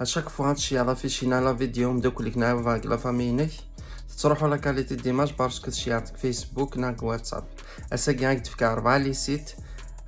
اشاك فوا هادشي على فيشينا لا فيديو مدوك ليك نعاود فاك لا فامينك تروحوا لا كاليتي ديماج باسكو تشيعتك فيسبوك ناك واتساب اسا قاعد تفكر 4 لي سيت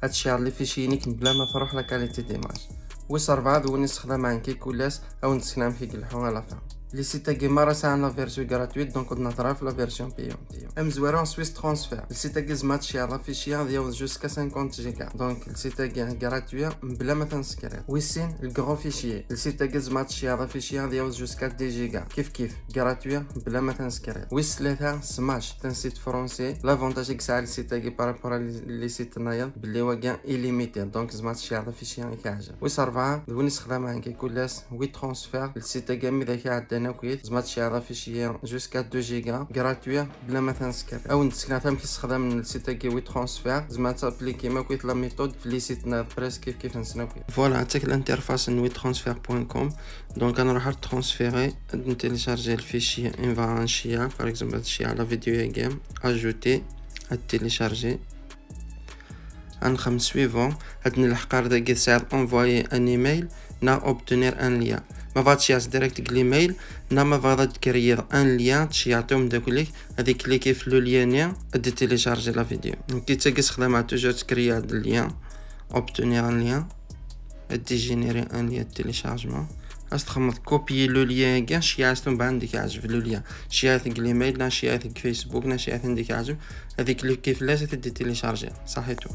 هادشي على فيشينيك بلا ما تروح لا كاليتي ديماج وصار بعض ونستخدم عن كي كولاس او نستخدم في كلحو على فهم لي سيت كيما راه ساعه لا فيرسيون غراتويت دونك كنا نطرا في لا فيرسيون بيون ام زويرون سويس ترانسفير السيت كيزمات شي على فيشيان ديال جوسكا 50 جيجا دونك السيت غراتوي بلا ما تنسكري ويسين الكرو فيشي السيت كيزمات شي على فيشيان ديال جوسكا 10 جيجا كيف غراتوي بلا ما تنسكري ويس ثلاثه سماش تنسيت فرونسي لافونتاج كساع السيت كي بارابور لي سيت نايا بلي واكان ايليميتي دونك زمات شي على فيشيان كاجا ويس اربعه ونستخدم عن كي كولاس وي ترانسفير السيت كامي ذاك عندنا كويت زعما هادشي على فيشي جوسكا 2 جيجا غراتوي بلا ما تنسكر او نتسكر تم كيستخدم من السيت كي وي ترانسفير زعما تابليكي ما كويت لا ميثود في لي سيت بريس كيف نسنا كويت فوالا عندك الانترفاس وي ترانسفير.com دونك انا راح ترانسفيري نتيليشارجي الفيشي انفانشيا باغ اكزومبل هادشي على فيديو يا جيم اجوتي تيليشارجي غنخدم سويفون هاد الحقار دا كيساعد انفويي ان ايميل نا اوبتينير ان ليان ما فاتش ياس ديريكت ليميل نا ما فادات كريير ان ليان تشيعطيهم داكليك هادي كليكي في لو ليان ادي تيليشارجي لا فيديو كي تستخدم مع توجور تكريا هاد الليان اوبتينير ان ليان ادي جينيري ان ليان تيليشارجمون استخدم كوبيي لو ليان كاع شيعتهم بعندك عجب لو ليان شيعتك ليميل نا شيعتك فيسبوك نا شيعتك عندك عجب هذيك اللي كيف لازم تدي تيليشارجي صحيتو